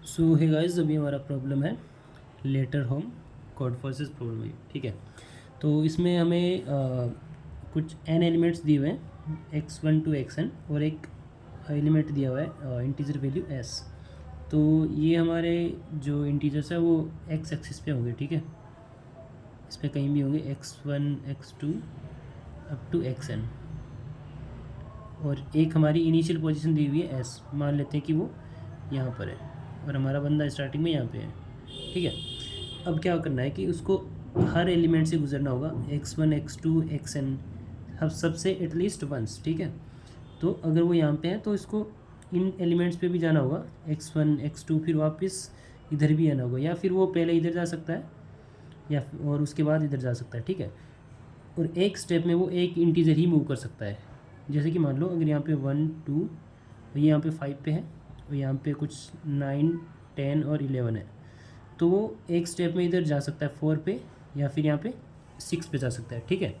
सो है गाइस, अभी हमारा प्रॉब्लम है letter home cord forces problem है। ठीक है, तो इसमें हमें कुछ n एलिमेंट्स दिए हुए हैं x1 टू xn और एक एलिमेंट दिया हुआ है इंटीजर वैल्यू s। तो ये हमारे जो इंटीजर्स है वो x एक्सिस पे होंगे। ठीक है, इस पर कहीं भी होंगे x1 x2 up to xn। और एक हमारी इनिशियल पोजीशन दी हुई है s, मान लेते हैं कि वो यहाँ पर है और हमारा बंदा स्टार्टिंग में यहाँ पे है। ठीक है, अब क्या करना है कि उसको हर एलिमेंट से गुजरना होगा x1 x2 xn, अब सबसे एटलीस्ट वंस। ठीक है, तो अगर वो यहाँ पे है तो इसको इन एलिमेंट्स पे भी जाना होगा x1 x2, फिर वापस इधर भी आना होगा, या फिर वो पहले इधर जा सकता है या और उसके बाद इधर जा सकता है। ठीक है, और एक स्टेप में वो एक इंटीजर ही मूव कर सकता है। जैसे कि मान लो अगर यहाँ पे 1 2, ये यहाँ पे 5 पे है और यहाँ पे कुछ 9 10 और 11 है, तो वो एक स्टेप में इधर जा सकता है 4 पे या फिर यहाँ पे 6 पे जा सकता है। ठीक है,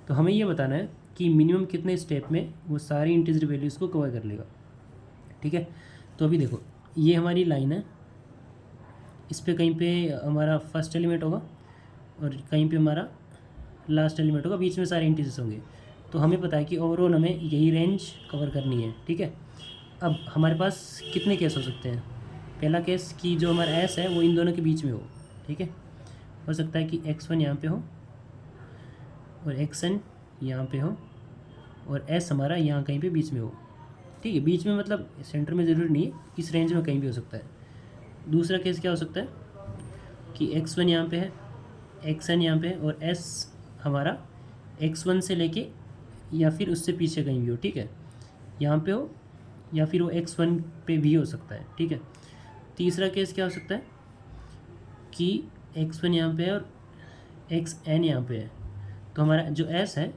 तो हमें ये बताना है कि मिनिमम कितने स्टेप में वो सारी इंटीजर वैल्यूज़ को कवर कर लेगा। ठीक है, तो अभी देखो ये हमारी लाइन है, इस पर कहीं पे हमारा फर्स्ट एलिमेंट होगा और कहीं पे हमारा लास्ट एलिमेंट होगा, बीच में सारे इंटीजर्स होंगे। तो हमें पता है कि ओवरऑल हमें यही रेंज कवर करनी है। ठीक है, अब हमारे पास कितने केस हो सकते हैं। पहला केस कि जो हमारा एस है वो इन दोनों के बीच में हो। ठीक है, हो सकता है कि x1 यहाँ पे हो और xn यहाँ पे हो और s हमारा यहाँ कहीं पे बीच में हो। ठीक है, बीच में मतलब सेंटर में ज़रूरी नहीं है, इस रेंज में कहीं भी हो सकता है। दूसरा केस क्या हो सकता है कि x1 यहाँ पे है, xn यहाँ पे है और s हमारा x1 से लेके या फिर उससे पीछे कहीं भी हो। ठीक है, यहाँ पे हो या फिर वो x1 पे भी हो सकता है। ठीक है, तीसरा केस क्या हो सकता है कि x1 यहाँ पे है और xn यहाँ पे है, तो हमारा जो s है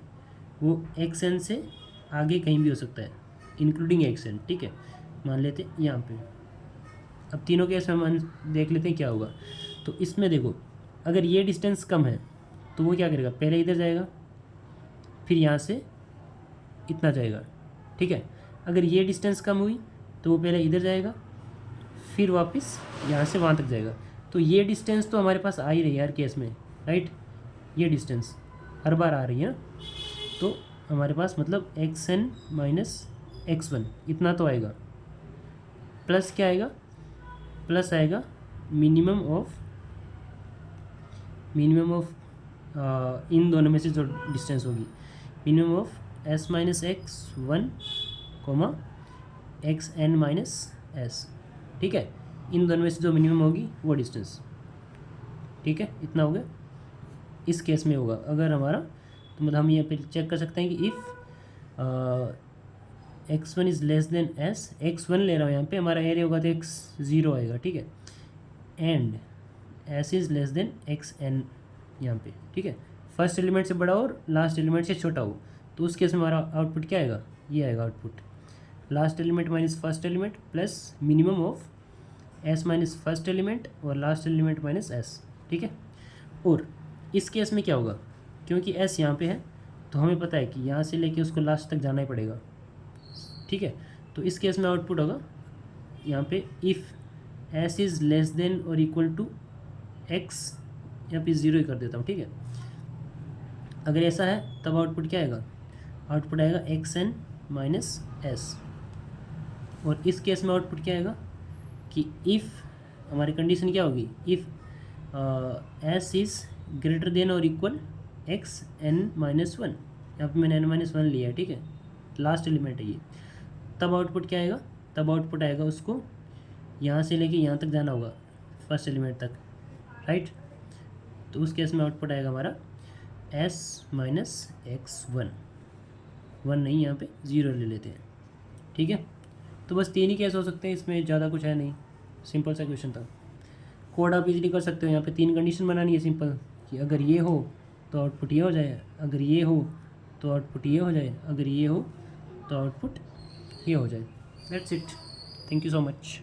वो xn से आगे कहीं भी हो सकता है इंक्लूडिंग xn। ठीक है, मान लेते हैं यहाँ पे। अब तीनों केस में हम देख लेते हैं क्या होगा। तो इसमें देखो अगर ये डिस्टेंस कम है तो वो क्या करेगा, पहले इधर जाएगा फिर यहाँ से इतना जाएगा। ठीक है, अगर ये डिस्टेंस कम हुई तो वो पहले इधर जाएगा फिर वापस यहाँ से वहाँ तक जाएगा। तो ये डिस्टेंस तो हमारे पास आ ही रही है हर केस में, राइट। ये डिस्टेंस हर बार आ रही है ना, तो हमारे पास मतलब xn माइनस x1 इतना तो आएगा, प्लस क्या आएगा, प्लस आएगा मिनिमम ऑफ इन दोनों में से जो डिस्टेंस होगी, minimum of s minus x1 comma xn minus s। ठीक है, इन दोनों में से जो मिनिमम होगी वो डिस्टेंस। ठीक है, इतना हो गया। इस केस में होगा अगर हमारा, तो मतलब हम यहाँ पे चेक कर सकते हैं कि if x1 is less than s, x1 ले रहा हूँ यहाँ पे, हमारा एरिया होगा तो x0 आएगा। ठीक है, and s is less than xn यहाँ पे। ठीक है, फर्स्ट एलिमेंट से बड़ा और लास्ट एलिमेंट से छोटा हो, तो उस केस में हमारा आउटपुट क्या आएगा, ये आएगा output last element minus first element plus minimum of s minus first element और लास्ट एलिमेंट माइनस s। ठीक है, और इस केस में क्या होगा, क्योंकि s यहाँ पे है तो हमें पता है कि यहाँ से लेके उसको लास्ट तक जाना ही पड़ेगा। ठीक है, तो इस केस में आउटपुट होगा यहाँ पे if s is less than और इक्वल टू x, यहाँ पे 0 ही कर देता हूँ। ठीक है, अगर ऐसा है तब आउटपुट क्या आएगा, आउटपुट आएगा xn माइनस s। और इस केस में आउटपुट क्या आएगा कि इफ़ हमारी कंडीशन क्या होगी, if s is greater than और इक्वल xn माइनस 1, यहाँ पर मैंने n माइनस 1 लिया है। ठीक है, लास्ट एलिमेंट है ये, तब आउटपुट क्या आएगा, तब आउटपुट आएगा उसको यहाँ से लेके यहाँ तक जाना होगा फर्स्ट एलिमेंट तक, राइट। तो उस केस में आउटपुट आएगा हमारा s माइनस x1, 1 नहीं, यहाँ पे 0 ले लेते हैं। ठीक है, तो बस 3 ही केस हो सकते हैं, इसमें ज़्यादा कुछ है नहीं, सिंपल सा क्वेश्चन था। कोड आप इजीली कर सकते हो, यहाँ पे 3 कंडीशन बनानी है सिंपल, कि अगर ये हो तो आउटपुट ये हो जाए, अगर ये हो तो आउटपुट ये हो जाए, अगर ये हो तो आउटपुट ये हो जाए। That's it, thank you so much.